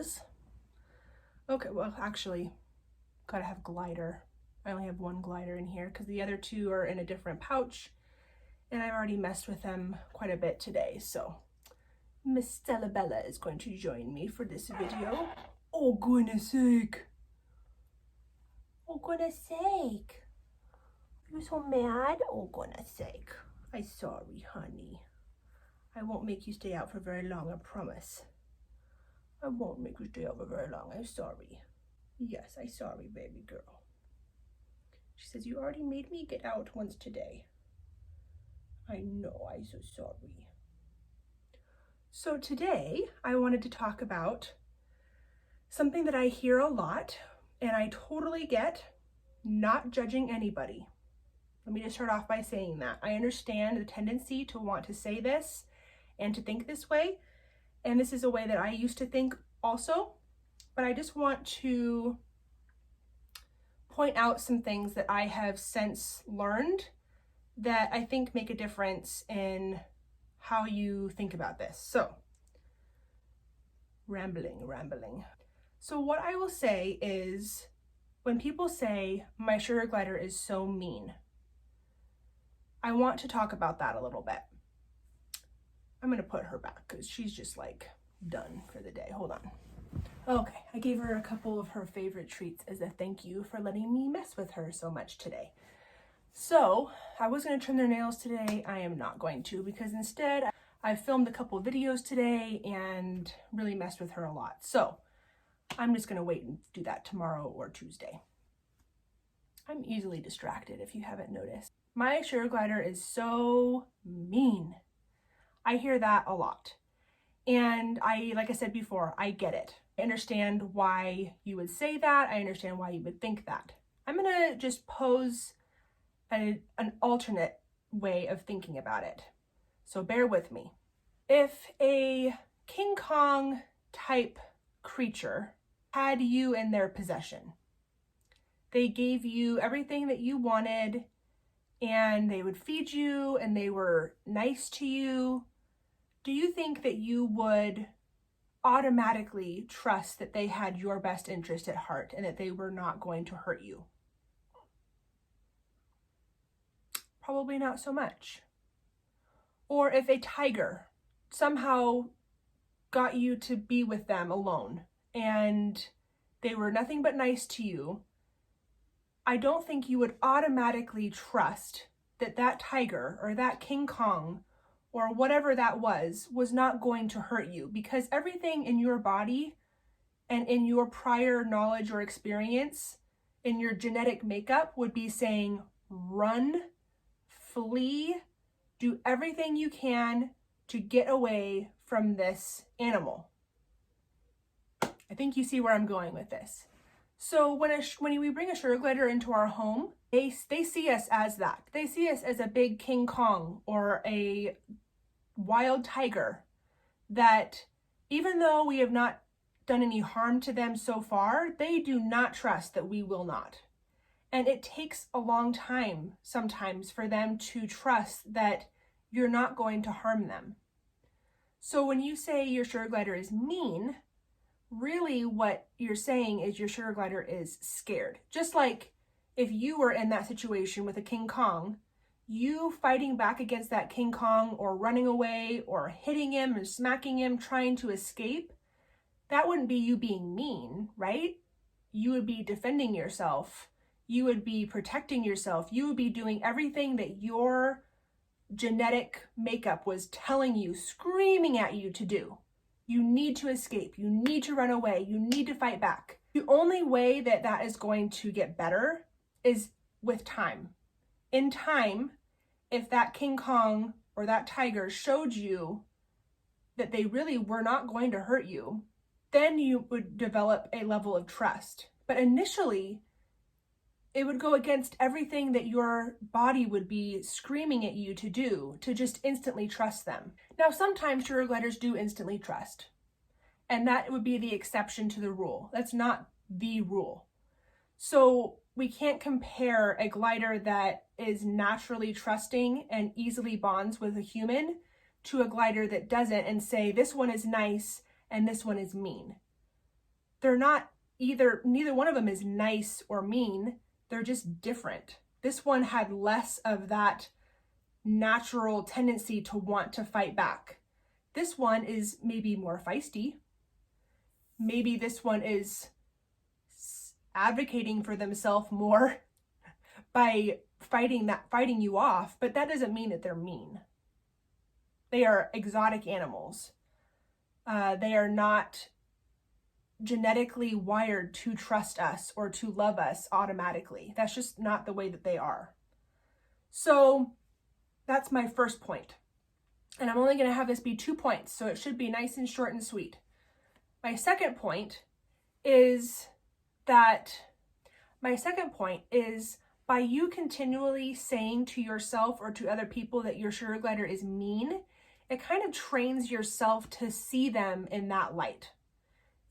was. Okay, well, actually, gotta have glider. I only have one glider in here because the other two are in a different pouch, and I've already messed with them quite a bit today. So Miss Stella Bella is going to join me for this video. Oh, goodness sake. Oh, goodness sake. Are you so mad? Oh, goodness sake. I'm sorry, honey. I won't make you stay out for very long, I promise. I won't make you stay out for very long. I'm sorry. Yes, I'm sorry, baby girl. She says, you already made me get out once today. I know, I'm so sorry. So today, I wanted to talk about something that I hear a lot, and I totally get, not judging anybody. Let me just start off by saying that. I understand the tendency to want to say this and to think this way, and this is a way that I used to think also, but I just want to point out some things that I have since learned that I think make a difference in how you think about this. So, rambling. So what I will say is, when people say, my sugar glider is so mean, I want to talk about that a little bit. I'm gonna put her back because she's just like done for the day. Hold on. Okay, I gave her a couple of her favorite treats as a thank you for letting me mess with her so much today. So I was gonna trim their nails today. I am not going to, because instead I filmed a couple of videos today and really messed with her a lot. So I'm just gonna wait and do that tomorrow or Tuesday. I'm easily distracted if you haven't noticed. My sugar glider is so mean. I hear that a lot. And like I said before, I get it. I understand why you would say that. I understand why you would think that. I'm gonna just pose an alternate way of thinking about it. So bear with me. If a King Kong type creature had you in their possession, they gave you everything that you wanted, and they would feed you, and they were nice to you, do you think that you would automatically trust that they had your best interest at heart and that they were not going to hurt you? Probably not so much. Or if a tiger somehow got you to be with them alone and they were nothing but nice to you, I don't think you would automatically trust that that tiger or that King Kong or whatever that was not going to hurt you, because everything in your body and in your prior knowledge or experience, in your genetic makeup, would be saying, run, flee, do everything you can to get away from this animal. I think you see where I'm going with this. So when we bring a sugar glider into our home, they see us as that. They see us as a big King Kong or a wild tiger that, even though we have not done any harm to them so far, they do not trust that we will not. And it takes a long time sometimes for them to trust that you're not going to harm them. So when you say your sugar glider is mean, really what you're saying is your sugar glider is scared. Just like if you were in that situation with a King Kong, you fighting back against that King Kong or running away or hitting him and smacking him, trying to escape, that wouldn't be you being mean, right? You would be defending yourself. You would be protecting yourself. You would be doing everything that your genetic makeup was telling you, screaming at you to do. You need to escape. You need to run away. You need to fight back. The only way that that is going to get better is with time. In time, if that King Kong or that tiger showed you that they really were not going to hurt you, then you would develop a level of trust. But initially, it would go against everything that your body would be screaming at you to do, to just instantly trust them. Now, sometimes sugar gliders do instantly trust, and that would be the exception to the rule. That's not the rule. So we can't compare a glider that is naturally trusting and easily bonds with a human to a glider that doesn't and say this one is nice and this one is mean. they're not neither one of them is nice or mean. They're just different. This one had less of that natural tendency to want to fight back. This one is maybe more feisty. Maybe this one is advocating for themselves more by fighting you off, but that doesn't mean that they're mean. They are exotic animals. They are not genetically wired to trust us or to love us automatically. That's just not the way that they are. So that's my first point. And I'm only going to have this be 2 points, so it should be nice and short and sweet. My second point is by you continually saying to yourself or to other people that your sugar glider is mean, it kind of trains yourself to see them in that light.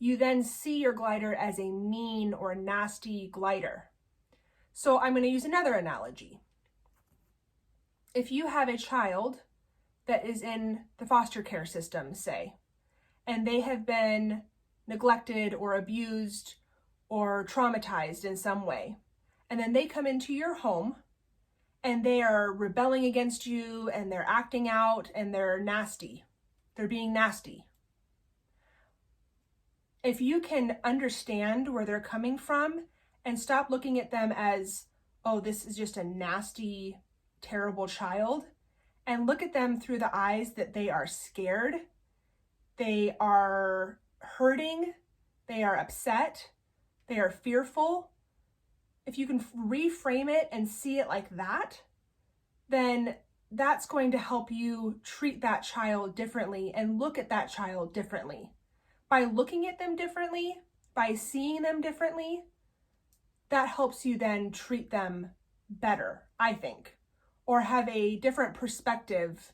You then see your glider as a mean or nasty glider. So I'm going to use another analogy. If you have a child that is in the foster care system, say, and they have been neglected or abused or traumatized in some way, and then they come into your home and they are rebelling against you and they're acting out and they're nasty. They're being nasty. If you can understand where they're coming from and stop looking at them as, oh, this is just a nasty, terrible child, and look at them through the eyes that they are scared, they are hurting, they are upset, they are fearful. If you can reframe it and see it like that, then that's going to help you treat that child differently and look at that child differently. By looking at them differently, by seeing them differently, that helps you then treat them better, I think, or have a different perspective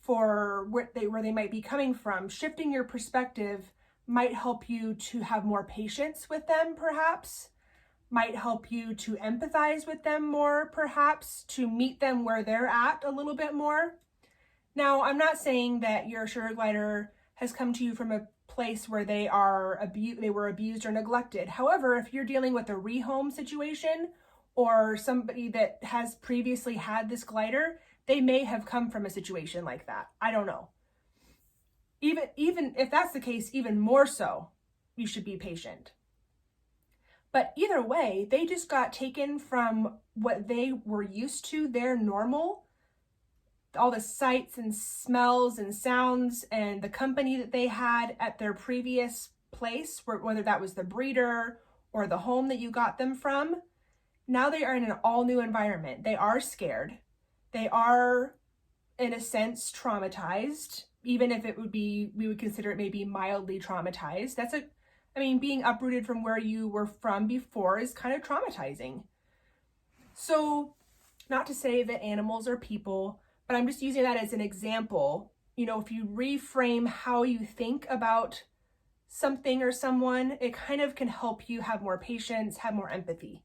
for where they might be coming from. Shifting your perspective might help you to have more patience with them, perhaps, might help you to empathize with them more, perhaps, to meet them where they're at a little bit more. Now, I'm not saying that your sugar glider has come to you from a place where they were abused or neglected. However, if you're dealing with a rehome situation or somebody that has previously had this glider, they may have come from a situation like that. I don't know. Even if that's the case, even more so, you should be patient. But either way, they just got taken from what they were used to, their normal, all the sights and smells and sounds and the company that they had at their previous place, whether that was the breeder or the home that you got them from. Now they are in an all new environment. They are scared. They are, in a sense, traumatized, even if we would consider it maybe mildly traumatized. Being uprooted from where you were from before is kind of traumatizing. So, not to say that animals are people, but I'm just using that as an example. If you reframe how you think about something or someone, it kind of can help you have more patience, have more empathy.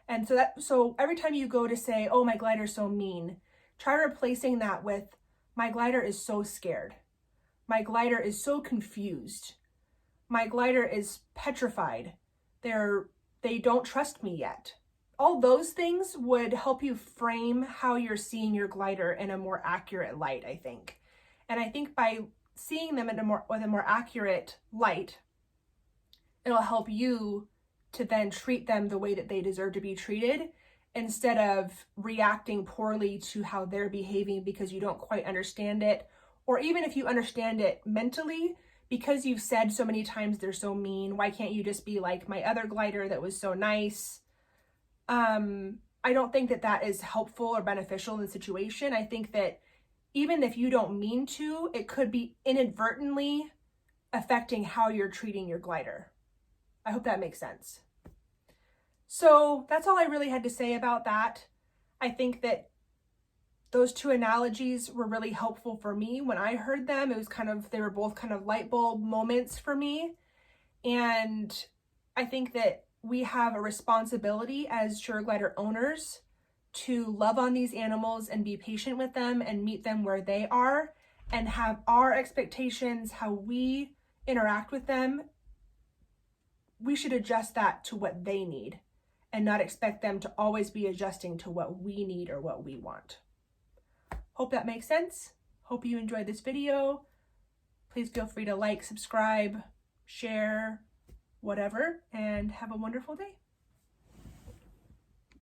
And so every time you go to say, oh, my glider's so mean, try replacing that with, my glider is so scared. My glider is so confused. My glider is petrified. They don't trust me yet. All those things would help you frame how you're seeing your glider in a more accurate light, I think. And I think by seeing them with a more accurate light, it'll help you to then treat them the way that they deserve to be treated, instead of reacting poorly to how they're behaving because you don't quite understand it. Or even if you understand it mentally, because you've said so many times they're so mean, why can't you just be like my other glider that was so nice? I don't think that is helpful or beneficial in the situation. I think that even if you don't mean to, it could be inadvertently affecting how you're treating your glider. I hope that makes sense. So that's all I really had to say about that. I think that those two analogies were really helpful for me when I heard them. They were both kind of light bulb moments for me. And I think that we have a responsibility as sugar glider owners to love on these animals and be patient with them and meet them where they are, and have our expectations, how we interact with them, we should adjust that to what they need and not expect them to always be adjusting to what we need or what we want. Hope that makes sense. Hope you enjoyed this video. Please feel free to like, subscribe, share, whatever, and have a wonderful day.